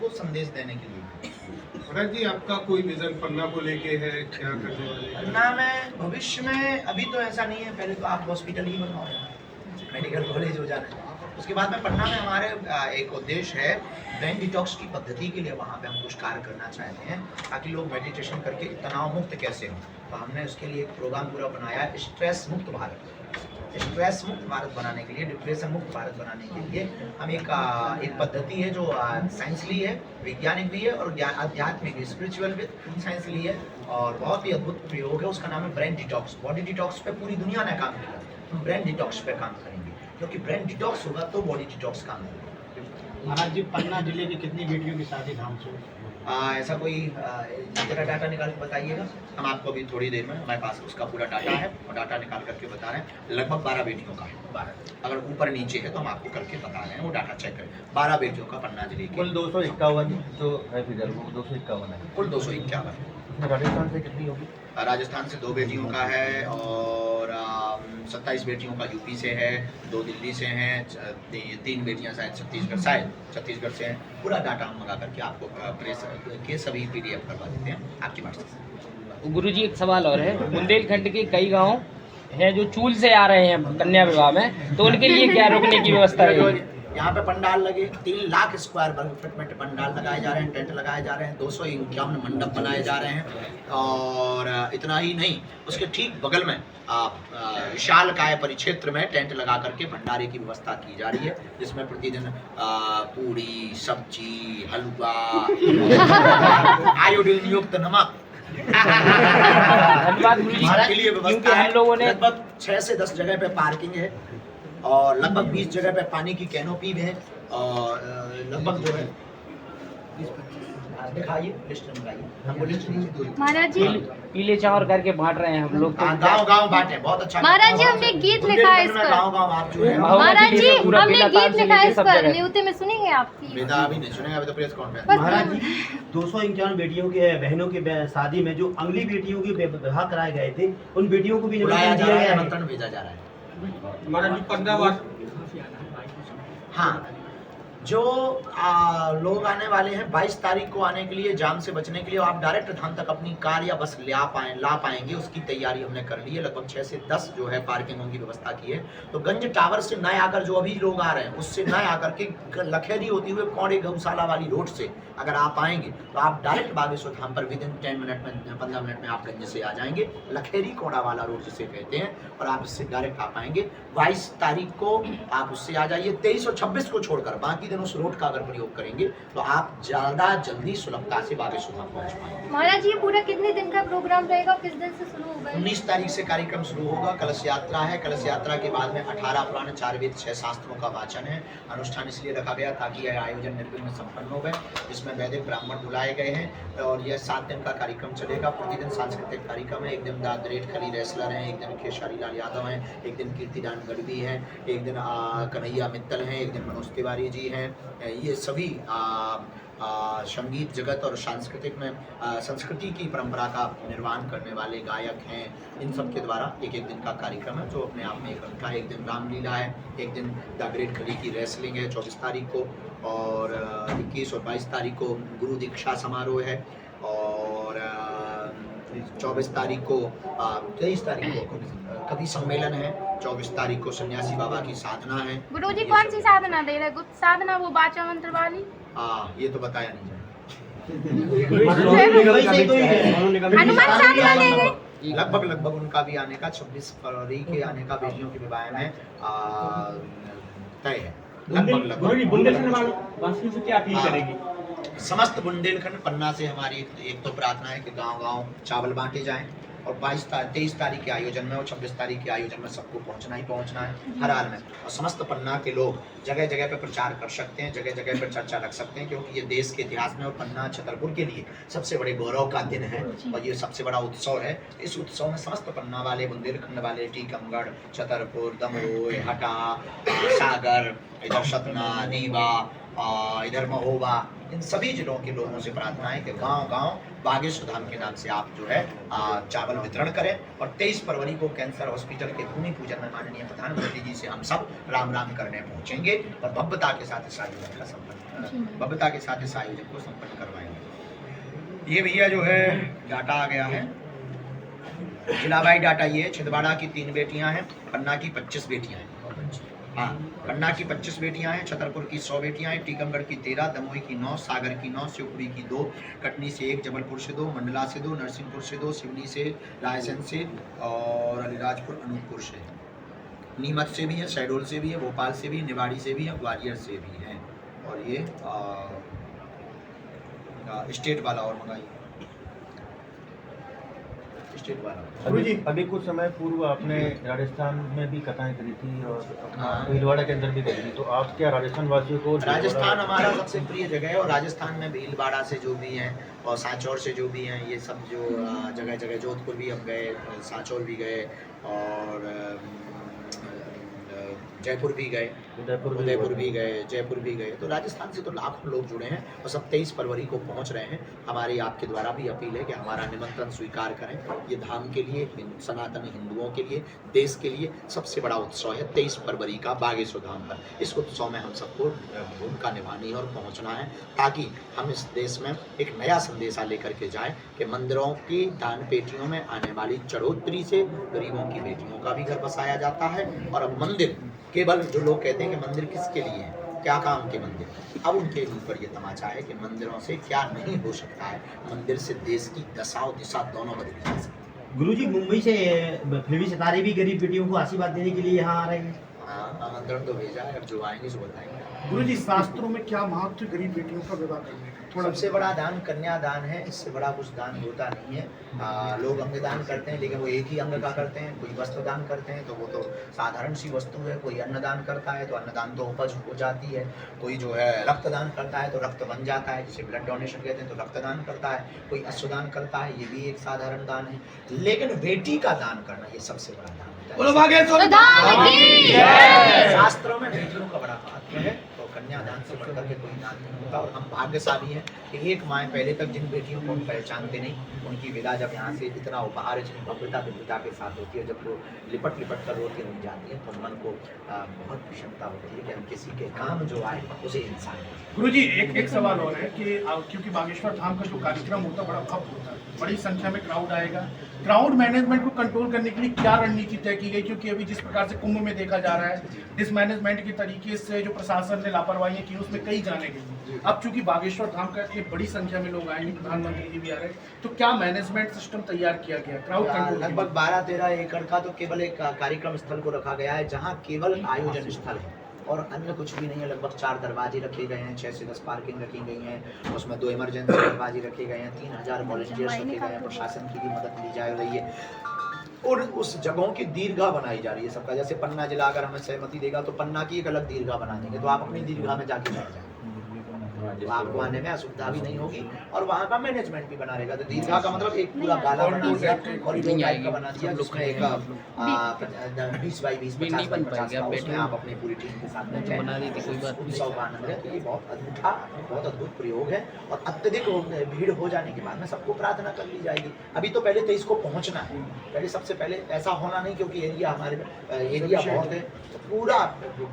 उनको संदेश देने के लिए। महाराज जी, आपका कोई विजन पन्ना को लेके है, क्या करने वाले हैं? पन्ना में भविष्य में अभी तो ऐसा नहीं है, पहले तो आप हॉस्पिटल ही बनवाओ, मेडिकल कॉलेज हो जाना है। उसके बाद में पन्ना में हमारे एक उद्देश्य है ब्रेन डिटॉक्स की पद्धति के लिए, वहाँ पे हम कुछ कार्य करना चाहते हैं ताकि लोग मेडिटेशन करके तनाव मुक्त कैसे हों। तो हमने उसके लिए एक प्रोग्राम पूरा बनाया है, स्ट्रेस मुक्त भारत। स्ट्रेस मुक्त भारत बनाने के लिए, डिप्रेशन मुक्त भारत बनाने के लिए हम एक पद्धति है जो साइंसली है, वैज्ञानिक भी है और आध्यात्मिक स्पिरिचुअल विद साइंसली है, और बहुत ही अद्भुत प्रयोग है। उसका नाम है ब्रेन डिटॉक्स। बॉडी डिटॉक्स पे पूरी दुनिया ने काम किया, हम ब्रेन डिटॉक्स पे काम करेंगे, क्योंकि ब्रेन डिटॉक्स होगा तो बॉडी डिटॉक्स काम होगा। महाराज जी, पन्ना जिले की कितनी बेटियों की शादी धाम से? ऐसा कोई जरा डाटा निकाल के बताइएगा, हम आपको अभी थोड़ी देर में, हमारे पास उसका पूरा डाटा है और डाटा निकाल करके बता रहे हैं। लगभग 12 बेटियों का है, 12 अगर ऊपर नीचे है तो हम आपको करके बता रहे हैं, वो डाटा चेक करें। 12 बेटियों का पन्ना जिले की कुल 251 जो है फिगर, वो 251 है। कुल 251। राजस्थान से कितनी होगी? राजस्थान से 2 बेटियों का है और 27 बेटियों का यूपी से है, 2 दिल्ली से हैं, 3 बेटियां शायद छत्तीसगढ़ से हैं। पूरा डाटा हम मंगा करके आपको प्रेस के सभी PDF करवा देते हैं आपकी व्हाट्सएप से। गुरुजी, एक सवाल और है। बुंदेलखंड के कई गांव हैं जो चूल से आ रहे हैं कन्या विवाह में, तो उनके लिए क्या रोकने की व्यवस्था है? यहाँ पे पंडाल लगे, 3 लाख स्क्वायर वर्ग फीट में पंडाल लगाए जा रहे हैं, टेंट लगाए जा रहे हैं, 251 मंडप बनाए जा रहे हैं। और इतना ही नहीं, उसके ठीक बगल में विशालकाय परिक्षेत्र में टेंट लगा करके भंडारे की व्यवस्था की जा रही है, जिसमें प्रतिदिन पूड़ी, सब्जी, हलवा, आयोडीन युक्त नमक के लिए व्यवस्था है। लगभग 6 से 10 जगह पे पार्किंग है और लगभग 20 जगह पे पानी की कैनोपी भी है, और लगभग जो है दिखाइए, लिस्ट लगाइए, हमको लिस्ट दीजिए। महाराज जी, पीले चावल करके बांट रहे हैं हम लोग। गांव बांटे, बहुत अच्छा। महाराज जी, हमने गीत लिखा है इस पर। गांव आप जो है, महाराज जी, हमने गीत लिखा है इस पर, न्यूते में सुनेंगे आप? बेटा अभी नहीं सुनेगा, अभी तो प्रेस कॉन्फ्रेंस। महाराज जी, 251 बेटियों के बहनों की शादी में जो अगली बेटियों के विवाह कराए गए थे, उन बेटियों को भी बुलाया जा रहा है, है, आमंत्रण भेजा जा रहा है। महाराज जी, 15 हाँ, जो लोग आने वाले हैं 22 तारीख को आने के लिए, जाम से बचने के लिए, आप डायरेक्ट धाम तक अपनी कार या बस ला पाएंगे, उसकी तैयारी हमने कर ली है। लगभग 6 से 10 जो है पार्किंगों की व्यवस्था की है। तो गंज टावर से नए आकर जो अभी लोग आ रहे हैं, उससे नए आकर के लखेरी होती हुए कौड़े गौशाला वाली रोड से अगर आप आएंगे तो आप डायरेक्ट बागेश्वर धाम पर विदिन 10 मिनट में, 15 मिनट में आप गंज से आ जाएंगे। लखेरी कोड़ा वाला रोड जिसे कहते हैं, और आप इससे डायरेक्ट आ पाएंगे। 22 तारीख को आप उससे आ जाइए। 23 और 26 को छोड़कर बाकी दिन उस रोड का अगर प्रयोग करेंगे तो आप ज्यादा जल्दी सुलभता से बागेश्वर धाम पहुंच पाएंगे। महाराज जी, पूरा कितने दिन का प्रोग्राम रहेगा, किस दिन से शुरू होगा? 19 तारीख से कार्यक्रम शुरू होगा। कलश यात्रा है। कलश यात्रा के बाद में 18 पुराण, 4 वेद, 6 शास्त्रों का वाचन है। अनुष्ठान इसलिए रखा गया ताकि यह आयोजन निर्विघ्न संपन्न हो गए, जिसमें वैदिक ब्राह्मण बुलाए गए हैं, और यह 7 दिन का कार्यक्रम चलेगा। प्रतिदिन सांस्कृतिक कार्यक्रम है। एक दिन द ग्रेट खली रेसलर हैं, एक दिन खेसारी लाल यादव हैं, एक दिन कीर्तिदान गढ़वी हैं, एक दिन कन्हैया मित्तल हैं, एक दिन मनोज तिवारी जी हैं। ये सभी संगीत जगत और सांस्कृतिक में संस्कृति की परंपरा का निर्वहन करने वाले गायक हैं। इन सब के द्वारा एक दिन का कार्यक्रम है, जो अपने आप में एक रंग का है। एक दिन रामलीला है, एक दिन द ग्रेट खली की रेसलिंग है 24 तारीख को, और 21 और 22 तारीख को गुरु दीक्षा समारोह है, और 24 तारीख को 23 तारीख को कवि सम्मेलन है, 24 तारीख को सन्यासी बाबा की साधना है। गुरुजी, कौन सी साधना दे रहे? गुप्त साधना, वो वाचा मंत्र वाली? ये तो बताया नहीं जाए। हनुमान साधना देंगे? लगभग उनका भी आने का 26 फरवरी के आने का बेटियों के विवाह में तय है। बुंदेलखंड से क्या अपील करेगी? समस्त बुंदेलखंड पन्ना से हमारी एक तो प्रार्थना है कि गांव-गांव चावल बांटे जाएं, और 23 तारीख के आयोजन में और 26 तारीख के आयोजन में सबको पहुंचना है हर हाल में। और समस्त पन्ना के लोग जगह जगह पे प्रचार कर सकते हैं, जगह जगह पर चर्चा रख सकते हैं, क्योंकि ये देश के इतिहास में और पन्ना छतरपुर के लिए सबसे बड़े गौरव का दिन है, और ये सबसे बड़ा उत्सव है। इस उत्सव में समस्त पन्ना वाले, बुंदेलखंड वाले, टीकमगढ़, छतरपुर, दमोह, हटा, सागर, इधर सतना, रीवा, इधर महोबा, इन सभी जिलों के लोगों से प्रार्थना है कि गांव-गांव बागेश्वर धाम के नाम से आप जो है चावल वितरण करें। और 23 फरवरी को कैंसर हॉस्पिटल के भूमि पूजन में माननीय प्रधानमंत्री जी से हम सब राम राम करने पहुंचेंगे, और भव्यता के साथ इस आयोजन का संपन्न भव्यता के साथ इस आयोजन को संपन्न करवाएंगे। ये भैया जो है डाटा आ गया है, जिलावाई डाटा। ये छिंदवाड़ा की 3 बेटियां हैं, पन्ना की 25 बेटियां हैं। हाँ, पन्ना की 25 बेटियां हैं, छतरपुर की 100 बेटियां हैं, टीकमगढ़ की 13, दमोही की 9, सागर की 9, शिवपुरी की 2, कटनी से 1, जबलपुर से 2, मंडला से 2, नरसिंहपुर से 2, सिवनी से, रायसेन से और अलीराजपुर अनूपपुर से, नीमच से भी है, शहडोल से भी है, भोपाल से भी है, निवाड़ी से भी है, ग्वालियर से भी है। और ये स्टेट वाला और मंगाइए, स्टेट वाला। अभी कुछ समय पूर्व आपने राजस्थान में भी कथाएं करी थी और अपना भीलवाड़ा के अंदर भी करी थी, तो आप क्या राजस्थान वासियों को राजस्थान हमारा सबसे प्रिय जगह है और राजस्थान में भीलवाड़ा से जो भी हैं और सांचौर से जो भी हैं, ये सब जो जगह जगह, जोधपुर भी हम गए, सांचौर भी गए और जयपुर भी गए, उदयपुर भी गए, जयपुर भी गए। तो राजस्थान से तो लाखों लोग जुड़े हैं और सब 23 फरवरी को पहुंच रहे हैं। हमारी आपके द्वारा भी अपील है कि हमारा निमंत्रण स्वीकार करें। ये धाम के लिए, सनातन हिंदुओं के लिए, देश के लिए सबसे बड़ा उत्सव है 23 फरवरी का बागेश्वर धाम पर। इस उत्सव में हम सबको भूमिका निभानी है और पहुँचना है, ताकि हम इस देश में एक नया संदेशा लेकर के जाएँ कि मंदिरों की दान पेटियों में आने वाली चढ़ोतरी से गरीबों की बेटियों का भी घर बसाया जाता है। और अब मंदिर केवल, जो लोग कहते हैं कि मंदिर किसके लिए है, क्या काम के मंदिर, अब उनके ऊपर ये तमाचा है कि मंदिरों से क्या नहीं हो सकता है, मंदिर से देश की दशा और दिशा दोनों बदली जा सकती है। गुरुजी, मुंबई से फिल्मी सितारे भी गरीब बेटियों को आशीर्वाद देने के लिए यहाँ आ रहे हैं। हाँ, आमंत्रण तो भेजा है, अब जो आएंगे सो बताएंगे। गुरुजी, शास्त्रों में क्या महत्व गरीब बेटियों का विवाह करने का? सबसे बड़ा दान कन्यादान है, इससे बड़ा कुछ दान होता नहीं है। लोग अंग दान करते हैं, लेकिन वो एक ही अंग का करते हैं। कोई वस्त्र दान करते हैं तो वो तो साधारण सी वस्तु है, कोई अन्नदान करता है तो अन्नदान तो उपज हो जाती है, कोई जो है रक्तदान करता है तो रक्त बन जाता है, जिसे ब्लड डोनेशन कहते हैं, तो रक्तदान करता है, कोई अश्वदान करता है, ये भी एक साधारण दान है। लेकिन बेटी का दान करना ये सबसे बड़ा दान होता है। शास्त्रों में बेटियों का बड़ा महत्व है, तो कन्यादान से बढ़कर के कोई दान नहीं होता। और हम भाग्यशाली हैं कि एक माँ पहले तक जिन बेटियों को हम पहचानते नहीं, उनकी विदा जब यहाँ से इतना उपहार, इतनी भव्यता दिव्यता के साथ होती है, जब वो लिपट लिपट कर रोती हुई जाती है, तो मन को बहुत प्रसन्नता होती है कि हम किसी के काम जो आए उसे इंसान। गुरुजी, एक सवाल और है कि क्योंकि बागेश्वर धाम का जो कार्यक्रम होता है बड़ा भव्य होता है, बड़ी संख्या में क्राउड आएगा, क्राउड मैनेजमेंट को कंट्रोल करने के लिए क्या रणनीति तय की गई? क्योंकि अभी जिस प्रकार से कुंभ में देखा जा रहा है, डिसमैनेजमेंट के तरीके से जो प्रशासन ने लापरवाही की, उसमें कई जाने गई। अब चूंकि बागेश्वर धाम का एक बड़ी संख्या में लोग आएंगे, प्रधानमंत्री जी भी आ रहे हैं, तो क्या मैनेजमेंट सिस्टम तैयार किया गया क्राउड कंट्रोल? लगभग 12-13 एकड़ का तो केवल एक कार्यक्रम स्थल को रखा गया है, जहाँ केवल आयोजन स्थल है और अन्य कुछ भी नहीं है। लगभग 4 दरवाजे रखे गए हैं, 6 से 10 पार्किंग रखी गई हैं, उसमें 2 इमरजेंसी दरवाजे रखे गए हैं, 3000 वॉलंटियर्स रखे गए हैं, प्रशासन की भी मदद ली जा रही है और उस जगहों की दीर्घा बनाई जा रही है सबका। जैसे पन्ना जिला अगर हमें सहमति देगा तो पन्ना की एक अलग दीर्घा बना देंगे, तो आप अपनी दीर्घा में जाके बैठ जाएंगे, तो आपको आने में असुविधा भी नहीं होगी और वहाँ का मैनेजमेंट भी बना रहेगा। तो दीर्घा का मतलब एक पूरा गाला बना दिया, कॉरिडोर टाइप का बना दिया, जिसमें एक 20 बाई 20, 50 बाई 50 का, उसमें आप अपनी पूरी टीम के साथ में उत्सव का आनंद है। तो ये बहुत अनूठा, बहुत अद्भुत प्रयोग है और अत्यधिक भीड़ हो जाने के बाद में सबको प्रार्थना कर ली जाएगी। अभी तो पहले 23 को पहुँचना है, पहले सबसे पहले ऐसा होना नहीं, क्योंकि एरिया हमारे एरिया बहुत है, पूरा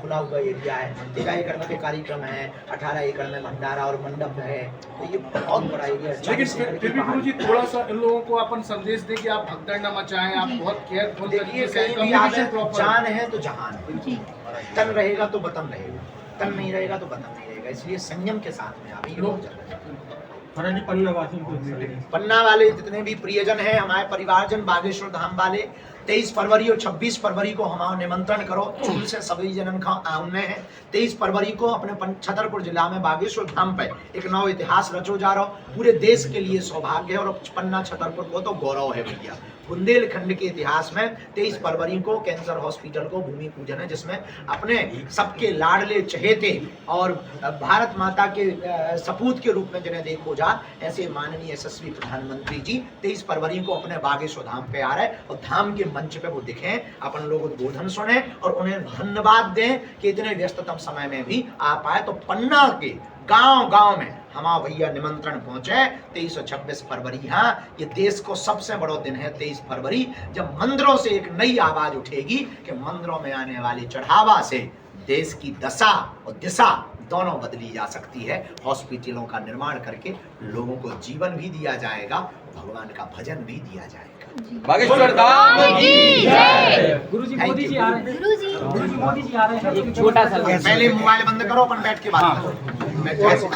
खुला हुआ एरिया है, 13 एकड़ में कार्यक्रम है, 18 एकड़ में भंडारा और मंडप है, तो ये बहुत बड़ा एरिया है। लेकिन फिर भी गुरुजी, थोड़ा सा इन लोगों को अपन संदेश दें कि आप भगदड़ न मचाएं, आप बहुत केयरफुल देखिए, कहीं भी आगे जान है तो जहान है, तन रहेगा तो वतन रहेगा, तन नहीं रहेगा तो वतन नहीं रहेगा, इसलिए संयम के साथ में अभी लोग पन्ना वाले जितने भी प्रियजन हैं, हमारे परिवारजन, बागेश्वर धाम वाले, 23 फरवरी और 26 फरवरी को हमारा निमंत्रण करो, चूल से सभी जनन का आने हैं। 23 फरवरी को अपने छतरपुर जिला में बागेश्वर धाम पे एक नव इतिहास रचो जा रहा हो, पूरे देश के लिए सौभाग्य है और पन्ना छतरपुर को तो गौरव है भैया। बुंदेलखंड के इतिहास में 23 फरवरी को कैंसर हॉस्पिटल को भूमि पूजन है, जिसमें अपने सबके लाडले चहेते और भारत माता के सपूत के रूप में जिन्हें देखो जा, ऐसे माननीय यशस्वी प्रधानमंत्री जी 23 फरवरी को अपने बागेश्वर धाम पे आ रहे हैं और धाम के मंच पे वो दिखें, अपन लोग उद्बोधन सुने और उन्हें धन्यवाद दें कि इतने व्यस्ततम समय में भी आ पाए। तो पन्ना के गांव-गांव में हमारा भैया निमंत्रण पहुंचे 23 और 26 फरवरी। हाँ, ये देश को सबसे बड़ा दिन है 23 फरवरी, जब मंदिरों से एक नई आवाज उठेगी कि मंदिरों में आने वाले चढ़ावा से देश की दशा और दिशा दोनों बदली जा सकती है। हॉस्पिटलों का निर्माण करके लोगों को जीवन भी दिया जाएगा, भगवान का भजन भी दिया जाएगा। बागेश्वर धाम की गुरुजी Thank मोदी you. जी आ रहे हैं। गुरुजी मोदी जी आ रहे हैं। एक छोटा सा पहले मोबाइल बंद करो, अपन बैठ के बात करो। मैं कैसे